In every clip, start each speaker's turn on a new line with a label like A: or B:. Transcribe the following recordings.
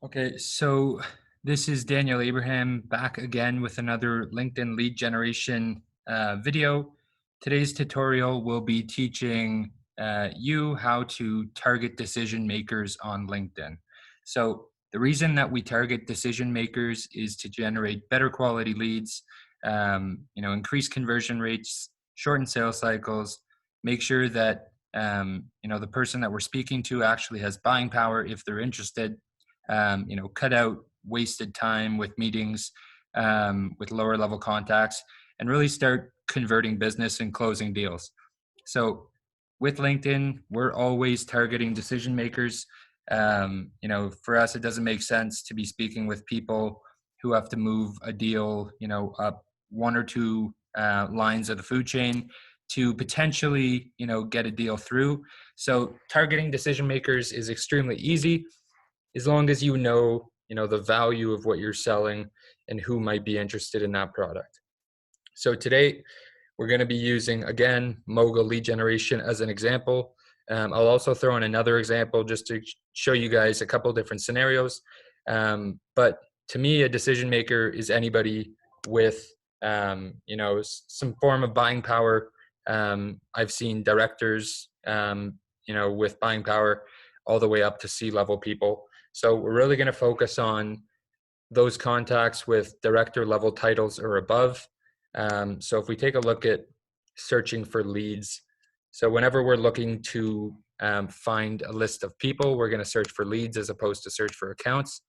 A: Okay, so this is Daniel Abraham back again with another LinkedIn lead generation video. Today's tutorial will be teaching you how to target decision makers on LinkedIn. So the reason that we target decision makers is to generate better quality leads, increase conversion rates, shorten sales cycles, make sure that the person that we're speaking to actually has buying power if they're interested, cut out wasted time with meetings, with lower level contacts, and really start converting business and closing deals. So with LinkedIn, we're always targeting decision makers. For us, it doesn't make sense to be speaking with people who have to move a deal, up one or two lines of the food chain to potentially, get a deal through. So targeting decision makers is extremely easy as long as the value of what you're selling and who might be interested in that product. So today we're going to be using, again, mogul lead generation as an example. I'll also throw in another example just to show you guys a couple different scenarios. But to me, a decision maker is anybody with some form of buying power. I've seen directors with buying power all the way up to C-level people. So we're really going to focus on those contacts with director level titles or above. So if we take a look at searching for leads, so whenever we're looking to find a list of people, we're going to search for leads as opposed to search for accounts.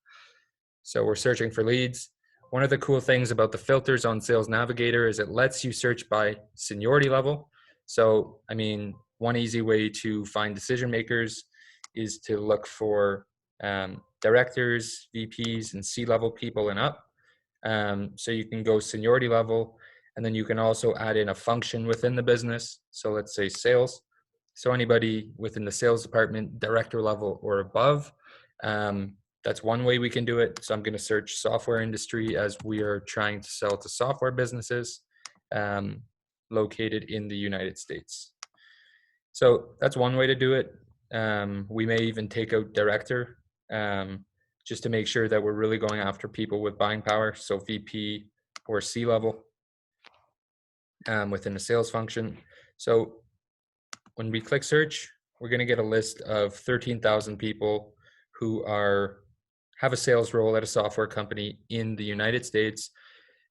A: So we're searching for leads. One of the cool things about the filters on Sales Navigator is it lets you search by seniority level. So, one easy way to find decision makers is to look for directors, VPs, and C-level people and up. So you can go seniority level, and then you can also add in a function within the business. So let's say sales. So anybody within the sales department, director level or above. That's one way we can do it. So I'm going to search software industry as we are trying to sell to software businesses located in the United States. So that's one way to do it. We may even take out director just to make sure that we're really going after people with buying power. So VP or C-level within the sales function. So when we click search, we're going to get a list of 13,000 people who have a sales role at a software company in the United States.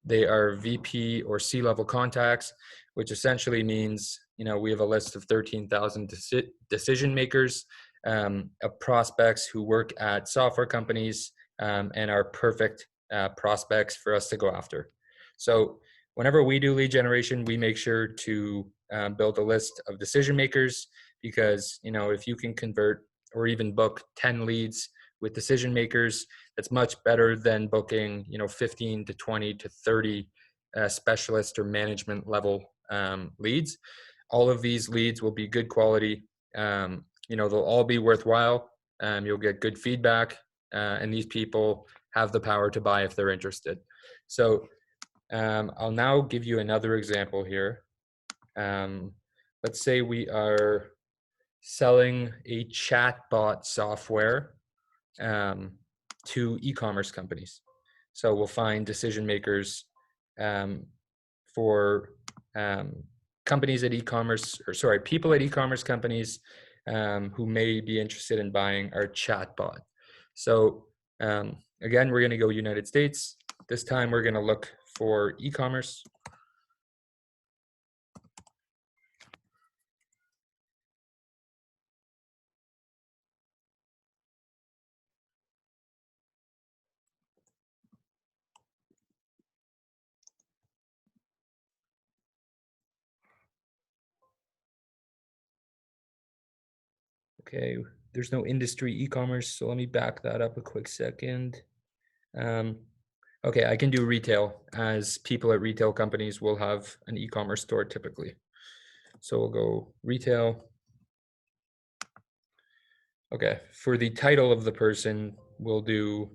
A: They are VP or C-level contacts, which essentially means, we have a list of 13,000 decision makers, of prospects who work at software companies and are perfect prospects for us to go after. So whenever we do lead generation, we make sure to build a list of decision makers because, if you can convert or even book 10 leads with decision makers, that's much better than booking 15 to 20 to 30 specialist or management level leads. All of these leads will be good quality. They'll all be worthwhile. You'll get good feedback, and these people have the power to buy if they're interested. So I'll now give you another example here. Let's say we are selling a chatbot software to e-commerce companies. So we'll find decision makers for companies at e-commerce, people at e-commerce companies who may be interested in buying our chatbot. So again, we're going to go United States. This time we're going to look for e-commerce. Okay, there's no industry e-commerce, so let me back that up a quick second. Okay, I can do retail, as people at retail companies will have an e-commerce store typically. So we'll go retail. Okay, for the title of the person, we'll do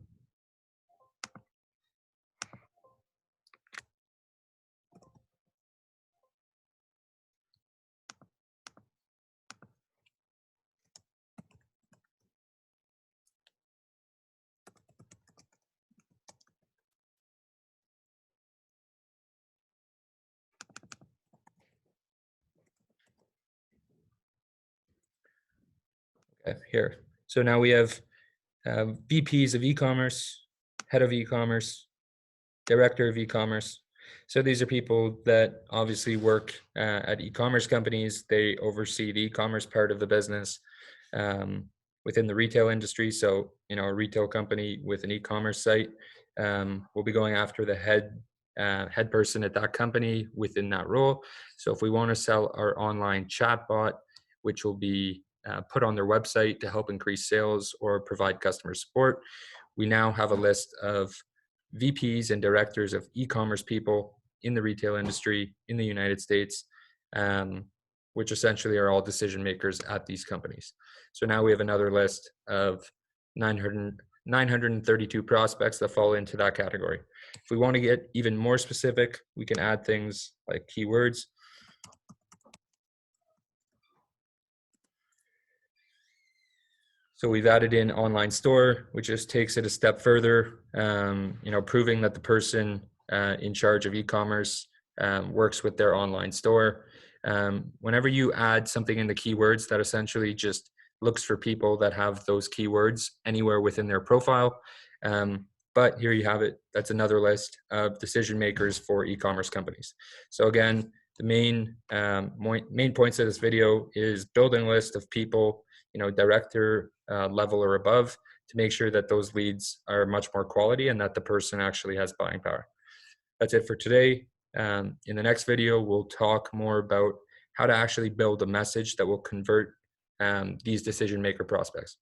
A: Okay, here. So now we have VPs of e-commerce, head of e-commerce, director of e-commerce. So these are people that obviously work at e-commerce companies. They oversee the e-commerce part of the business um, within the retail industry. So, a retail company with an e-commerce site will be going after the head person at that company within that role. So if we want to sell our online chatbot, which will be put on their website to help increase sales or provide customer support, we now have a list of VPs and directors of e-commerce people in the retail industry in the United States, which essentially are all decision makers at these companies. So now we have another list of 932 prospects that fall into that category. If we want to get even more specific, we can add things like keywords. So we've added in online store, which just takes it a step further, proving that the person in charge of e-commerce works with their online store. Whenever you add something in the keywords, that essentially just looks for people that have those keywords anywhere within their profile. But here you have it. That's another list of decision makers for e-commerce companies. So again, the main points of this video is building a list of people, director level or above, to make sure that those leads are much more quality and that the person actually has buying power. That's it for today. In the next video, we'll talk more about how to actually build a message that will convert these decision maker prospects.